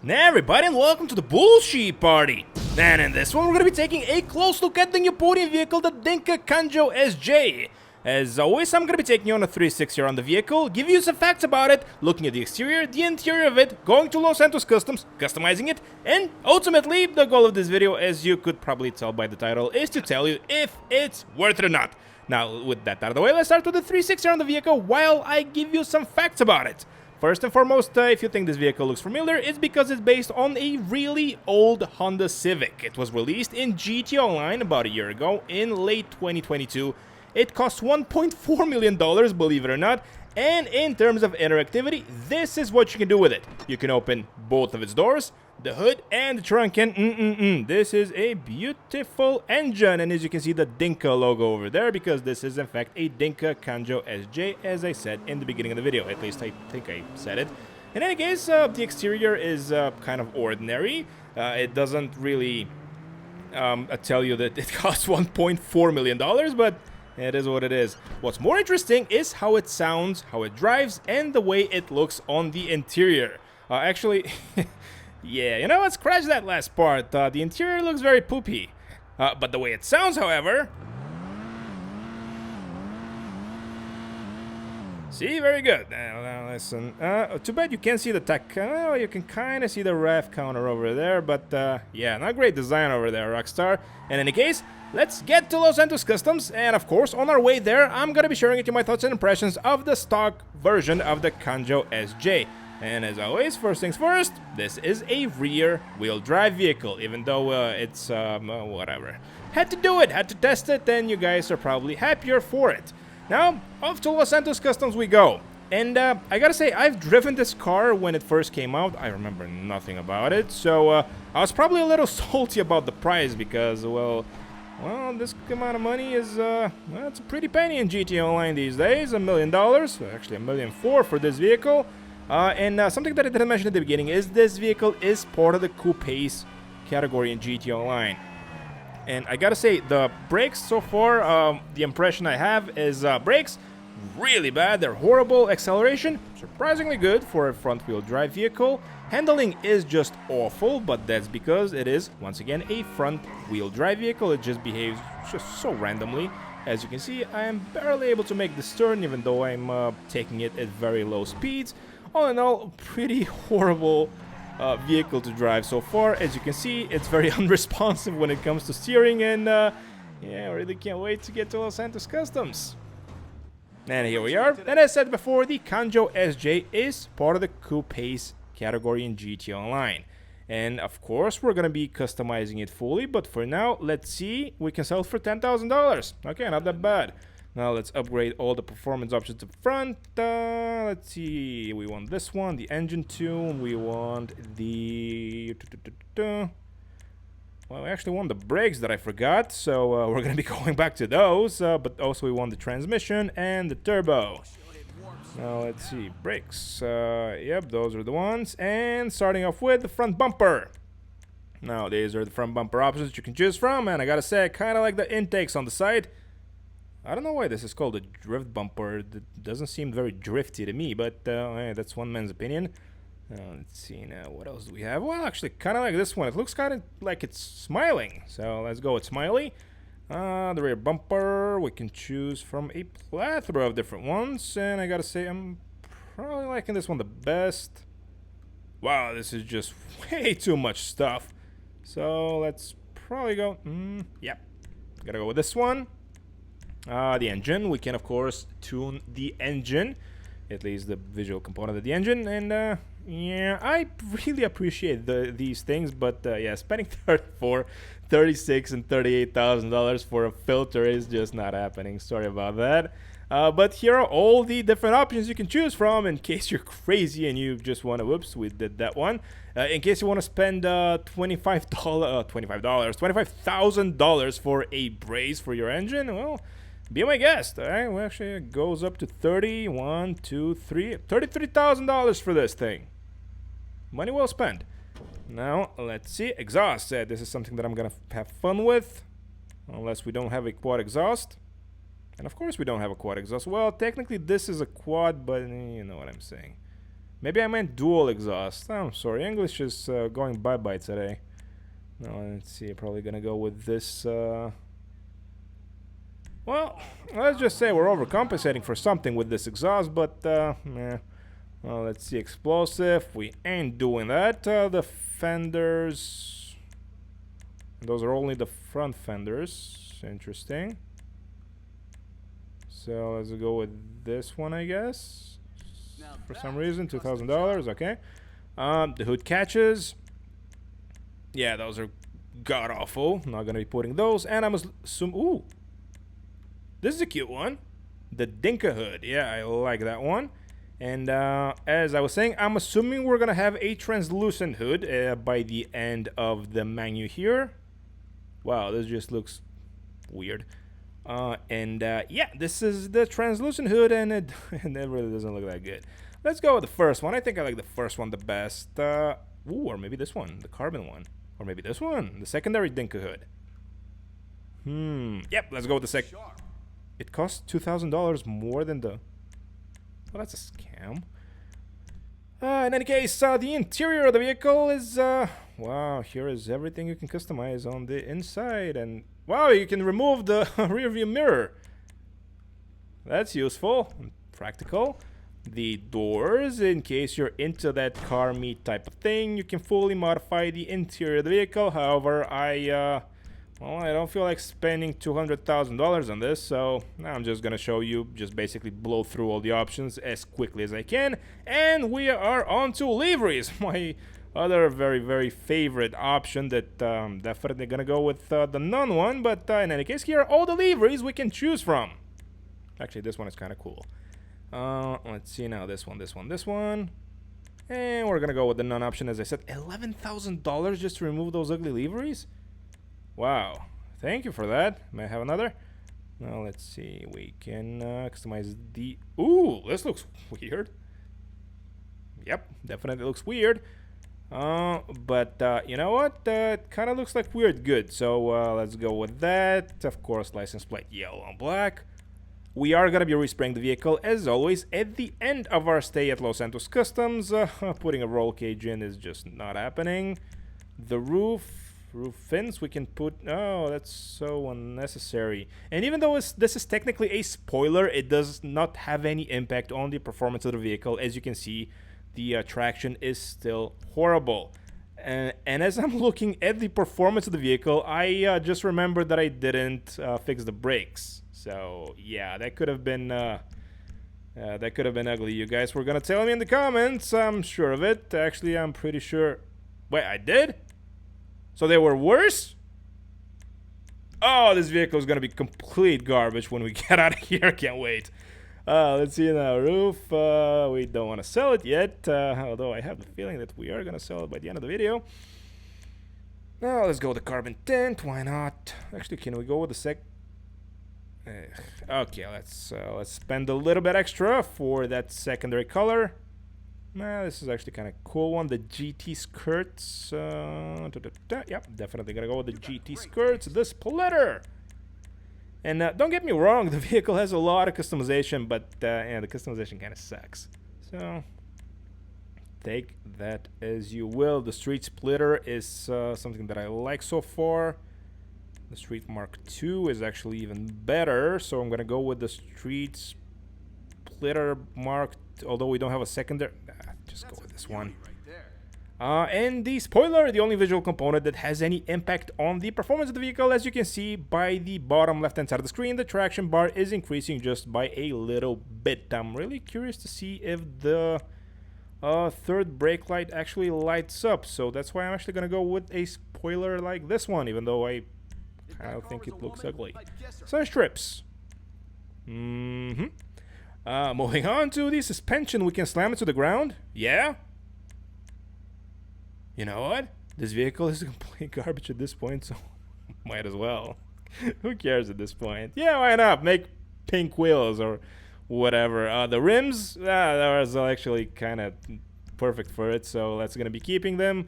Hey everybody, and welcome to the Bullshit Party! And in this one we're gonna be taking a close look at the new Podium vehicle, the Dinka Kanjo SJ. As always, I'm gonna be taking you on a 360 around the vehicle, give you some facts about it, looking at the exterior, the interior of it, going to Los Santos Customs, customizing it, and ultimately, the goal of this video, as you could probably tell by the title, is to tell you if it's worth it or not. Now, with that out of the way, let's start with the 360 around the vehicle while I give you some facts about it. First and foremost, if you think this vehicle looks familiar, it's because it's based on a really old Honda Civic. It was released in GT Online about a year ago in late 2022. It cost $1.4 million, believe it or not, and in terms of interactivity, this is what you can do with it. You can open both of its doors, the hood and the trunk, and this is a beautiful engine, and as you can see the Dinka logo over there, because this is in fact a Dinka Kanjo SJ, as I said in the beginning of the video. At least I think I said it. In any case, the exterior is kind of ordinary. It doesn't really tell you that it costs $1.4 million, but it is what it is. What's more interesting is how it sounds, how it drives, and the way it looks on the interior. Actually, yeah, you know what? Scratch that last part. The interior looks very poopy. But the way it sounds, however... See, very good. Now listen. Too bad you can't see the tech. You can kind of see the ref counter over there, but yeah, not great design over there, Rockstar. In any case, let's get to Los Santos Customs, and of course, on our way there, I'm gonna be sharing with you my thoughts and impressions of the stock version of the Kanjo SJ. And as always, first things first, this is a rear-wheel drive vehicle, even though it's, whatever. Had to do it, had to test it, and you guys are probably happier for it. Now, off to Los Santos Customs we go. And I gotta say, I've driven this car when it first came out. I remember nothing about it, so I was probably a little salty about the price because, well, this amount of money is, well, it's a pretty penny in GT Online these days. $1 million, actually $1.4 million for this vehicle. And something that I didn't mention at the beginning is this vehicle is part of the coupes category in GT Online. And I gotta say, the brakes so far, the impression I have is brakes really bad. They're horrible. Acceleration, surprisingly good for a front-wheel drive vehicle. Handling is just awful, but that's because it is, once again, a front-wheel drive vehicle. It just behaves just so randomly. As you can see, I am barely able to make this turn, even though I'm taking it at very low speeds. All in all, pretty horrible vehicle to drive so far. As you can see, it's very unresponsive when it comes to steering, and yeah, I really can't wait to get to Los Santos Customs. And here we are. And as I said before, the Kanjo SJ is part of the coupes category in GT Online. And of course, we're gonna be customizing it fully, but for now, let's see, we can sell it for $10,000. Okay, not that bad. Now let's upgrade all the performance options up front. Let's see, we want this one, the engine tune, we want the... Well, we actually want the brakes that I forgot, so we're going to be going back to those, but also we want the transmission and the turbo. Now let's see, brakes, yep, those are the ones, and starting off with the front bumper. Now these are the front bumper options you can choose from, and I gotta say, I kind of like the intakes on the side. I don't know why this is called a drift bumper. It doesn't seem very drifty to me, but hey, that's one man's opinion. Let's see now, what else do we have? Well, actually, kind of like this one. It looks kind of like it's smiling, so let's go with smiley. The rear bumper, we can choose from a plethora of different ones, and I gotta say, I'm probably liking this one the best. Wow, this is just way too much stuff. So let's probably go, yep, gotta go with this one. The engine, we can of course tune the engine, at least the visual component of the engine, and yeah, I really appreciate these things, but yeah, spending $36,000 and $38,000 for a filter is just not happening. Sorry about that. But here are all the different options you can choose from in case you're crazy and you just want to, whoops, we did that one. In case you want to spend $25,000 for a brace for your engine, well, be my guest. All right, well, actually, it goes up to $33,000 for this thing. Money well spent. Now, let's see. Exhaust. This is something that I'm going to have fun with. Unless we don't have a quad exhaust. And of course we don't have a quad exhaust. Well, technically this is a quad, but you know what I'm saying. Maybe I meant dual exhaust. I'm sorry, English is going bye-bye today. No, let's see, probably gonna go with this. Well, let's just say we're overcompensating for something with this exhaust, but yeah. Well, let's see, explosive. We ain't doing that. The fenders. Those are only the front fenders. Interesting. So let's go with this one, I guess. For some reason, $2,000. Okay. The hood catches. Yeah, those are god awful. Not gonna be putting those. And I'm assuming. Ooh, this is a cute one. The Dinka hood. Yeah, I like that one. And as I was saying, I'm assuming we're gonna have a translucent hood by the end of the menu here. Wow, this just looks weird. Yeah, this is the translucent hood, and it really doesn't look that good. Let's go with the first one. I think I like the first one the best. Ooh, or maybe this one, the carbon one. Or maybe this one, the secondary Dinka hood. Yep, let's go with the second. It costs $2,000 more than the... Well, that's a scam. In any case, the interior of the vehicle is... wow, here is everything you can customize on the inside. And wow, you can remove the rear view mirror. That's useful and practical. The doors, in case you're into that car meet type of thing, you can fully modify the interior of the vehicle. However, well, I don't feel like spending $200,000 on this, so I'm just gonna show you, just basically blow through all the options as quickly as I can. And we are on to liveries, my other very, very favorite option that definitely gonna go with the none one. But in any case, here are all the liveries we can choose from. Actually, this one is kind of cool. Let's see now, this one. And we're gonna go with the none option, as I said. $11,000 just to remove those ugly liveries? Wow, thank you for that. May I have another? Now let's see, we can customize the... Ooh, this looks weird. Yep, definitely looks weird. But you know what? It kind of looks like weird good. So let's go with that. Of course, license plate yellow and black. We are going to be respraying the vehicle, as always, at the end of our stay at Los Santos Customs. Putting a roll cage in is just not happening. The roof fins we can put... Oh, that's so unnecessary. And even though this is technically a spoiler, it does not have any impact on the performance of the vehicle. As you can see, the traction is still horrible. And as I'm looking at the performance of the vehicle, I just remembered that I didn't fix the brakes. So yeah, that could have been ugly. You guys were gonna tell me in the comments. I'm sure of it. Actually, I'm pretty sure. Wait, I did? So they were worse? Oh, this vehicle is gonna be complete garbage when we get out of here. Can't wait. Let's see now. Roof. We don't want to sell it yet. Although I have the feeling that we are gonna sell it by the end of the video. Now let's go with the carbon tint. Why not? Actually, can we go with the okay, let's spend a little bit extra for that secondary color. This is actually kind of cool one. The GT skirts. Yep, definitely gonna go with the GT skirts. The splitter. And don't get me wrong, the vehicle has a lot of customization, but yeah, the customization kind of sucks. So take that as you will. The street splitter is something that I like so far. The Street Mark II is actually even better, so I'm gonna go with the Street Splitter Mark, although we don't have a secondary. Just go with this one. And the spoiler, the only visual component that has any impact on the performance of the vehicle. As you can see by the bottom left-hand side of the screen, the traction bar is increasing just by a little bit. I'm really curious to see if the third brake light actually lights up, so that's why I'm actually gonna go with a spoiler like this one, even though I don't think it looks ugly. Sun strips. Moving on to the suspension. We can slam it to the ground. Yeah. You know what? This vehicle is complete garbage at this point, so might as well. Who cares at this point? Yeah, why not? Make pink wheels or whatever. The rims, that was actually kind of perfect for it, so that's gonna be keeping them.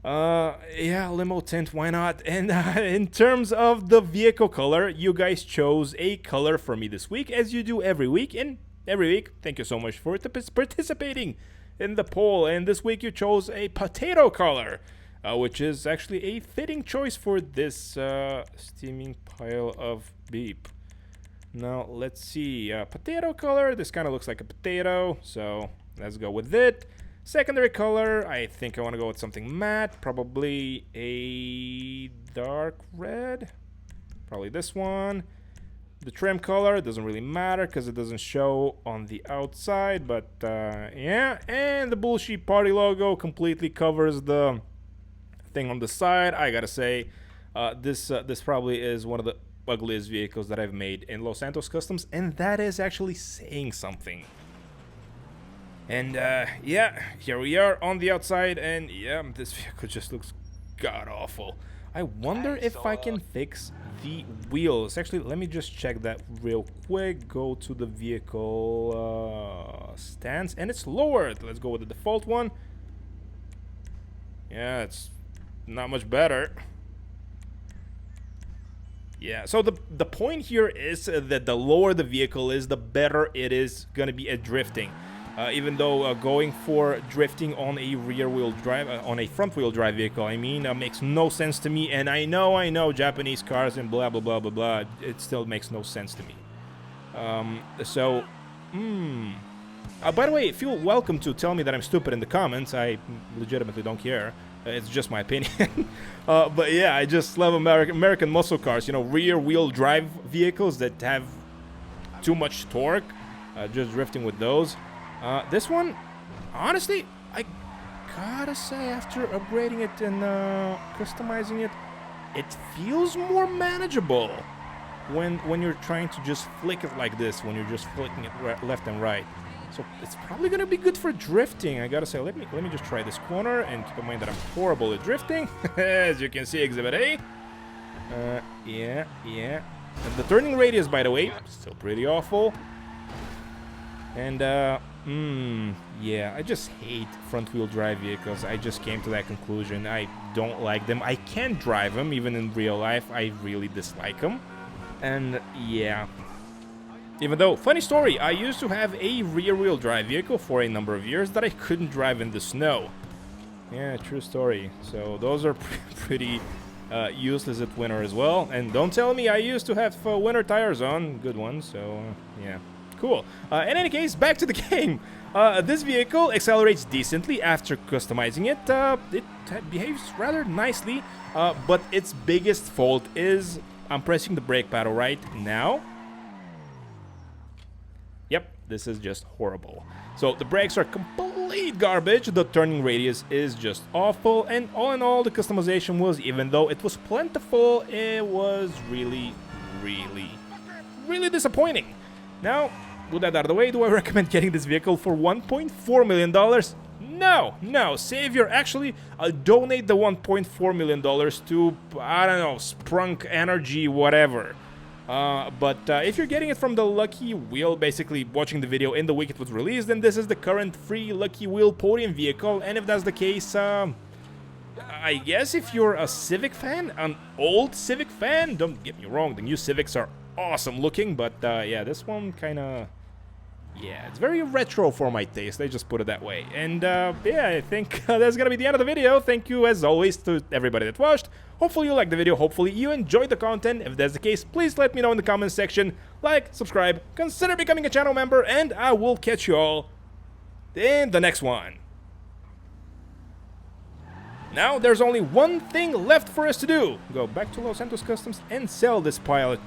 Yeah, limo tint, why not? And in terms of the vehicle color, you guys chose a color for me this week, as you do every week. And every week, thank you so much for participating in the poll, and this week you chose a potato color, which is actually a fitting choice for this steaming pile of beep. Now let's see, potato color, this kind of looks like a potato, so let's go with it. Secondary color, I think I want to go with something matte, probably a dark red, probably this one. The trim color doesn't really matter because it doesn't show on the outside, but yeah, and the bullshit party logo completely covers the thing on the side. I gotta say, this probably is one of the ugliest vehicles that I've made in Los Santos Customs, and that is actually saying something. And yeah, here we are on the outside, and yeah, this vehicle just looks god-awful. I wonder if I can fix the wheels. Actually, let me just check that real quick. Go to the vehicle stance, and it's lowered. Let's go with the default one. Yeah, it's not much better. Yeah, so the point here is that the lower the vehicle is, the better it is gonna be at drifting. Even though going for drifting on a rear-wheel drive, on a front-wheel drive vehicle, I mean, makes no sense to me. And I know Japanese cars and blah blah blah blah blah. It still makes no sense to me. By the way, feel welcome to tell me that I'm stupid in the comments. I legitimately don't care. It's just my opinion. But yeah, I just love American muscle cars. You know, rear-wheel drive vehicles that have too much torque. Just drifting with those. This one, honestly, I gotta say, after upgrading it and customizing it, it feels more manageable when you're trying to just flick it like this, when you're just flicking it left and right. So it's probably gonna be good for drifting. I gotta say, let me just try this corner, and keep in mind that I'm horrible at drifting. As you can see, Exhibit A. Yeah. And the turning radius, by the way, still pretty awful. And yeah, I just hate front-wheel drive vehicles. I just came to that conclusion. I don't like them. I can't drive them, even in real life. I really dislike them. And yeah, even though, funny story, I used to have a rear-wheel drive vehicle for a number of years that I couldn't drive in the snow. Yeah, true story. So those are pretty useless at winter as well. And don't tell me I used to have winter tires on, good ones. So yeah. Cool. In any case, back to the game. This vehicle accelerates decently after customizing it. It behaves rather nicely, but its biggest fault is I'm pressing the brake pedal right now. Yep, this is just horrible. So the brakes are complete garbage, the turning radius is just awful, and all in all, the customization was, even though it was plentiful, it was really disappointing. Now, with that out of the way, do I recommend getting this vehicle for $1.4 million? No, Savior, actually, donate the $1.4 million to, I don't know, Sprunk Energy, whatever. But if you're getting it from the Lucky Wheel, basically watching the video in the week it was released, then this is the current free Lucky Wheel Podium vehicle, and if that's the case, I guess if you're a Civic fan, an old Civic fan, don't get me wrong, the new Civics are awesome looking, but yeah, this one kinda... yeah, it's very retro for my taste, I just put it that way. And yeah, I think that's gonna be the end of the video. Thank you, as always, to everybody that watched. Hopefully you liked the video, hopefully you enjoyed the content. If that's the case, please let me know in the comments section. Like, subscribe, consider becoming a channel member, and I will catch you all in the next one. Now, there's only one thing left for us to do. Go back to Los Santos Customs and sell this pile